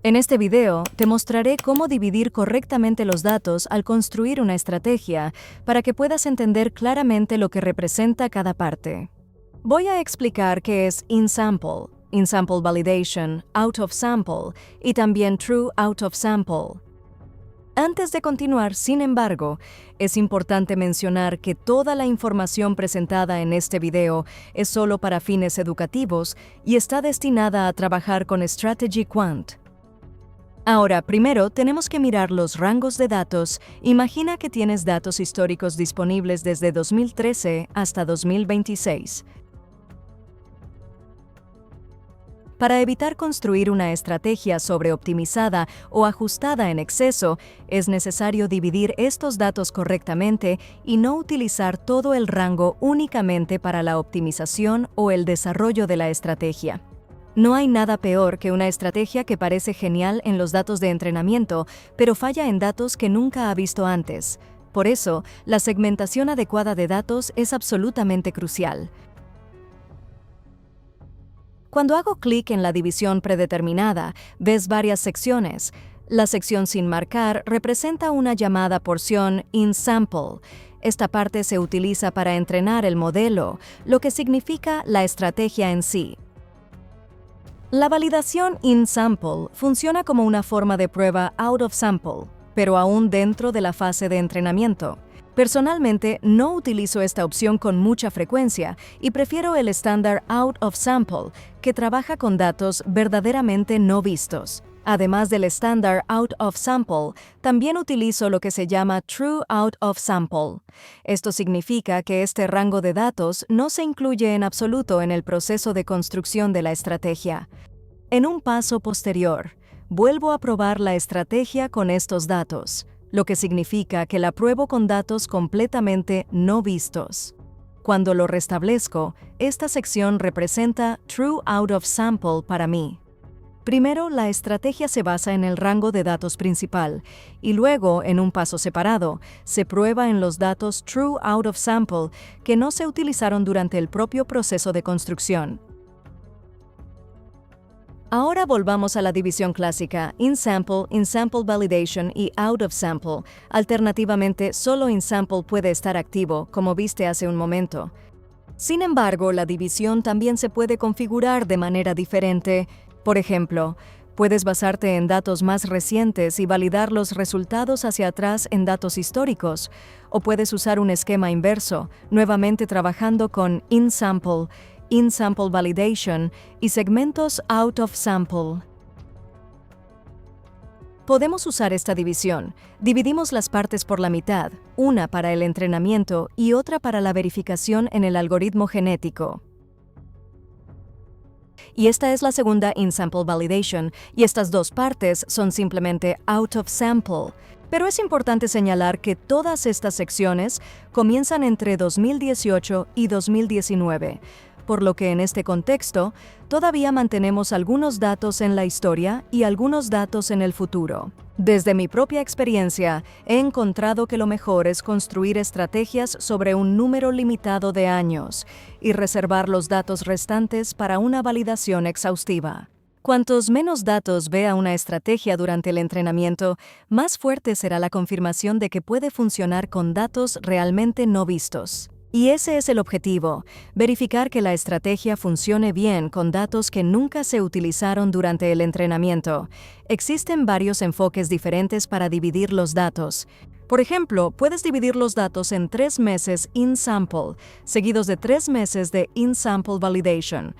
En este video te mostraré cómo dividir correctamente los datos al construir una estrategia para que puedas entender claramente lo que representa cada parte. Voy a explicar qué es in-sample validation, out of sample y también true out of sample. Antes de continuar, sin embargo, es importante mencionar que toda la información presentada en este video es solo para fines educativos y está destinada a trabajar con Strategy Quant. Ahora, primero tenemos que mirar los rangos de datos. Imagina que tienes datos históricos disponibles desde 2013 hasta 2026. Para evitar construir una estrategia sobreoptimizada o ajustada en exceso, es necesario dividir estos datos correctamente y no utilizar todo el rango únicamente para la optimización o el desarrollo de la estrategia. No hay nada peor que una estrategia que parece genial en los datos de entrenamiento, pero falla en datos que nunca ha visto antes. Por eso, la segmentación adecuada de datos es absolutamente crucial. Cuando hago clic en la división predeterminada, ves varias secciones. La sección sin marcar representa una llamada porción in-sample. Esta parte se utiliza para entrenar el modelo, lo que significa la estrategia en sí. La validación in-sample funciona como una forma de prueba out of sample, pero aún dentro de la fase de entrenamiento. Personalmente, no utilizo esta opción con mucha frecuencia y prefiero el estándar out of sample, que trabaja con datos verdaderamente no vistos. Además del estándar out of sample, también utilizo lo que se llama true out of sample. Esto significa que este rango de datos no se incluye en absoluto en el proceso de construcción de la estrategia. En un paso posterior, vuelvo a probar la estrategia con estos datos, lo que significa que la pruebo con datos completamente no vistos. Cuando lo restablezco, esta sección representa true out of sample para mí. Primero, la estrategia se basa en el rango de datos principal y luego, en un paso separado, se prueba en los datos true out of sample que no se utilizaron durante el propio proceso de construcción. Ahora volvamos a la división clásica, in-sample validation y out of sample. Alternativamente, solo in-sample puede estar activo, como viste hace un momento. Sin embargo, la división también se puede configurar de manera diferente. Por ejemplo, puedes basarte en datos más recientes y validar los resultados hacia atrás en datos históricos, o puedes usar un esquema inverso, nuevamente trabajando con in-sample validation y segmentos out of sample. Podemos usar esta división. Dividimos las partes por la mitad, una para el entrenamiento y otra para la verificación en el algoritmo genético. Y esta es la segunda in-sample validation, y estas dos partes son simplemente out of sample. Pero es importante señalar que todas estas secciones comienzan entre 2018 y 2019, por lo que en este contexto todavía mantenemos algunos datos en la historia y algunos datos en el futuro. Desde mi propia experiencia, he encontrado que lo mejor es construir estrategias sobre un número limitado de años y reservar los datos restantes para una validación exhaustiva. Cuantos menos datos vea una estrategia durante el entrenamiento, más fuerte será la confirmación de que puede funcionar con datos realmente no vistos. Y ese es el objetivo, verificar que la estrategia funcione bien con datos que nunca se utilizaron durante el entrenamiento. Existen varios enfoques diferentes para dividir los datos. Por ejemplo, puedes dividir los datos en 3 meses in-sample, seguidos de 3 meses de in-sample validation.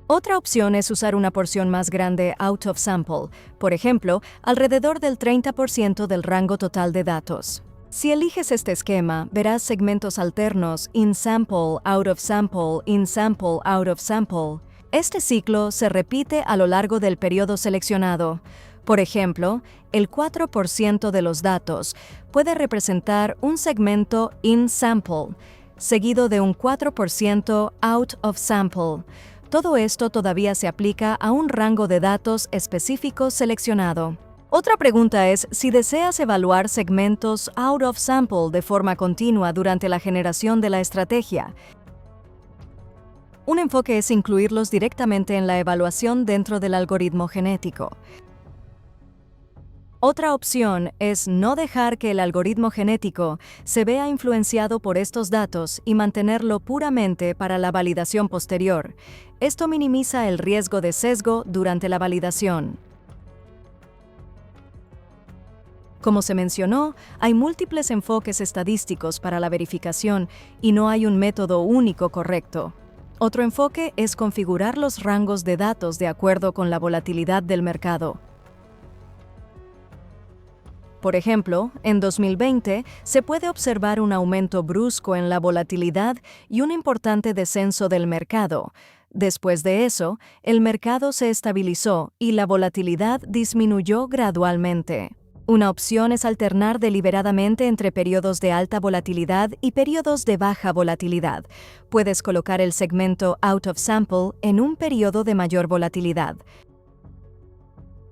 Otra opción es usar una porción más grande out of sample, por ejemplo, alrededor del 30% del rango total de datos. Si eliges este esquema, verás segmentos alternos in-sample, out of sample, in-sample, out of sample. Este ciclo se repite a lo largo del periodo seleccionado. Por ejemplo, el 4% de los datos puede representar un segmento in-sample, seguido de un 4% out of sample. Todo esto todavía se aplica a un rango de datos específico seleccionado. Otra pregunta es si deseas evaluar segmentos out of sample de forma continua durante la generación de la estrategia. Un enfoque es incluirlos directamente en la evaluación dentro del algoritmo genético. Otra opción es no dejar que el algoritmo genético se vea influenciado por estos datos y mantenerlo puramente para la validación posterior. Esto minimiza el riesgo de sesgo durante la validación. Como se mencionó, hay múltiples enfoques estadísticos para la verificación y no hay un método único correcto. Otro enfoque es configurar los rangos de datos de acuerdo con la volatilidad del mercado. Por ejemplo, en 2020 se puede observar un aumento brusco en la volatilidad y un importante descenso del mercado. Después de eso, el mercado se estabilizó y la volatilidad disminuyó gradualmente. Una opción es alternar deliberadamente entre periodos de alta volatilidad y periodos de baja volatilidad. Puedes colocar el segmento out of sample en un periodo de mayor volatilidad.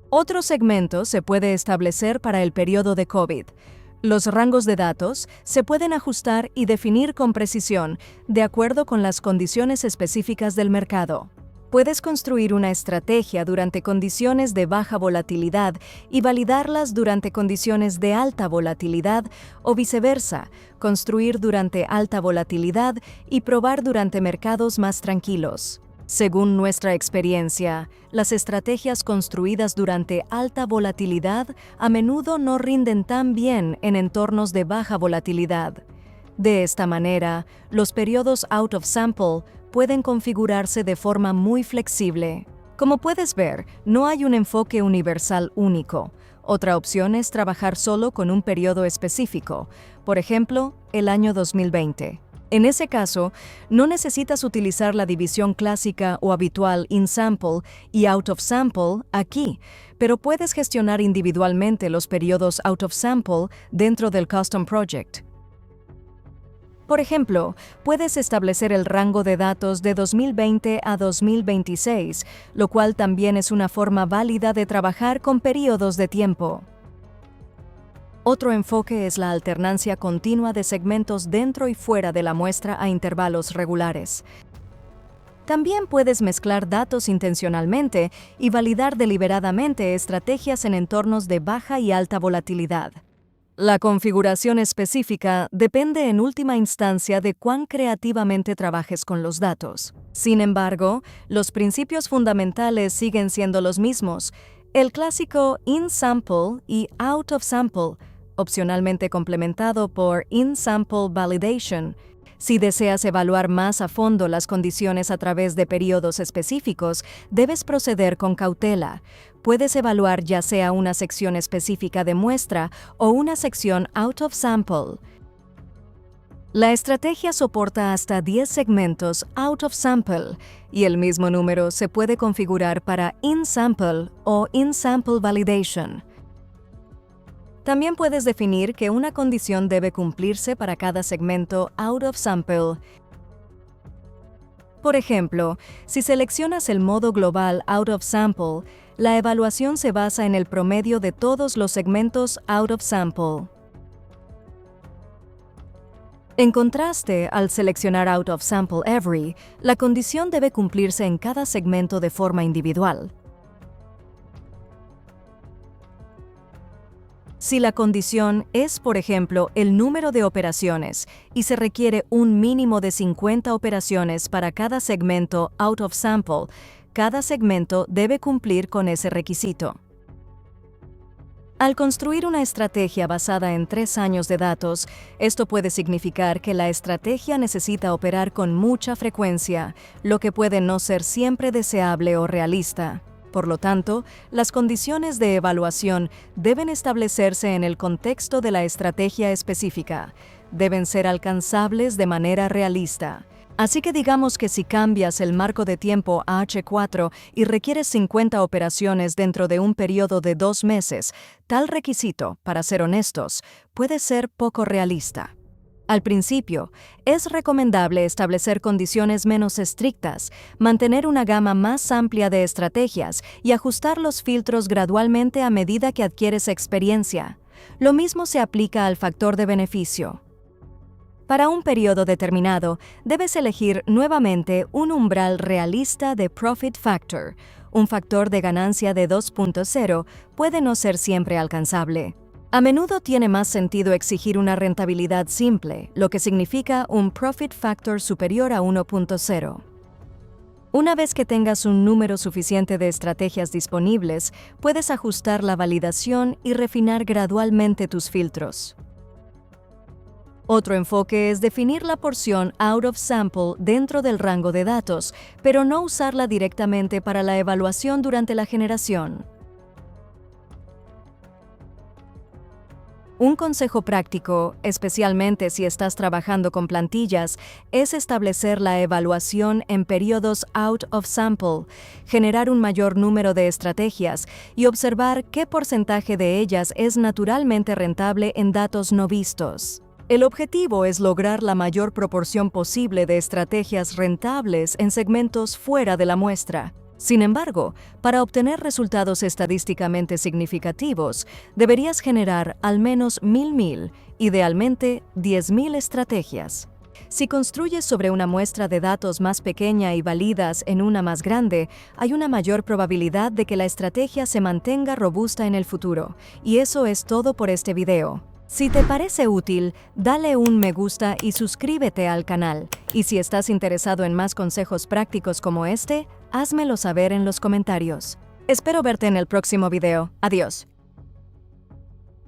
Otro segmento se puede establecer para el periodo de COVID. Los rangos de datos se pueden ajustar y definir con precisión de acuerdo con las condiciones específicas del mercado. Puedes construir una estrategia durante condiciones de baja volatilidad y validarlas durante condiciones de alta volatilidad o viceversa, construir durante alta volatilidad y probar durante mercados más tranquilos. Según nuestra experiencia, las estrategias construidas durante alta volatilidad a menudo no rinden tan bien en entornos de baja volatilidad. De esta manera, los periodos out of sample pueden configurarse de forma muy flexible. Como puedes ver, no hay un enfoque universal único. Otra opción es trabajar solo con un periodo específico, por ejemplo, el año 2020. En ese caso, no necesitas utilizar la división clásica o habitual in-sample y out-of-sample aquí, pero puedes gestionar individualmente los periodos out-of-sample dentro del Custom Project. Por ejemplo, puedes establecer el rango de datos de 2020 a 2026, lo cual también es una forma válida de trabajar con periodos de tiempo. Otro enfoque es la alternancia continua de segmentos dentro y fuera de la muestra a intervalos regulares. También puedes mezclar datos intencionalmente y validar deliberadamente estrategias en entornos de baja y alta volatilidad. La configuración específica depende en última instancia de cuán creativamente trabajes con los datos. Sin embargo, los principios fundamentales siguen siendo los mismos. El clásico in-sample y out-of-sample, opcionalmente complementado por in-sample validation. Si deseas evaluar más a fondo las condiciones a través de periodos específicos, debes proceder con cautela. Puedes evaluar ya sea una sección específica de muestra o una sección out of sample. La estrategia soporta hasta 10 segmentos out of sample y el mismo número se puede configurar para in-sample o in-sample validation. También puedes definir que una condición debe cumplirse para cada segmento out of sample. Por ejemplo, si seleccionas el modo global out of sample, la evaluación se basa en el promedio de todos los segmentos out of sample. En contraste, al seleccionar out of sample every, la condición debe cumplirse en cada segmento de forma individual. Si la condición es, por ejemplo, el número de operaciones y se requiere un mínimo de 50 operaciones para cada segmento out of sample, cada segmento debe cumplir con ese requisito. Al construir una estrategia basada en 3 años de datos, esto puede significar que la estrategia necesita operar con mucha frecuencia, lo que puede no ser siempre deseable o realista. Por lo tanto, las condiciones de evaluación deben establecerse en el contexto de la estrategia específica. Deben ser alcanzables de manera realista. Así que digamos que si cambias el marco de tiempo a H4 y requieres 50 operaciones dentro de un periodo de 2 meses, tal requisito, para ser honestos, puede ser poco realista. Al principio, es recomendable establecer condiciones menos estrictas, mantener una gama más amplia de estrategias y ajustar los filtros gradualmente a medida que adquieres experiencia. Lo mismo se aplica al factor de beneficio. Para un periodo determinado, debes elegir nuevamente un umbral realista de Profit Factor. Un factor de ganancia de 2.0 puede no ser siempre alcanzable. A menudo tiene más sentido exigir una rentabilidad simple, lo que significa un Profit Factor superior a 1.0. Una vez que tengas un número suficiente de estrategias disponibles, puedes ajustar la validación y refinar gradualmente tus filtros. Otro enfoque es definir la porción out of sample dentro del rango de datos, pero no usarla directamente para la evaluación durante la generación. Un consejo práctico, especialmente si estás trabajando con plantillas, es establecer la evaluación en periodos out of sample, generar un mayor número de estrategias y observar qué porcentaje de ellas es naturalmente rentable en datos no vistos. El objetivo es lograr la mayor proporción posible de estrategias rentables en segmentos fuera de la muestra. Sin embargo, para obtener resultados estadísticamente significativos, deberías generar al menos 1000, idealmente 10,000 estrategias. Si construyes sobre una muestra de datos más pequeña y validas en una más grande, hay una mayor probabilidad de que la estrategia se mantenga robusta en el futuro. Y eso es todo por este video. Si te parece útil, dale un me gusta y suscríbete al canal. Y si estás interesado en más consejos prácticos como este, házmelo saber en los comentarios. Espero verte en el próximo video. Adiós.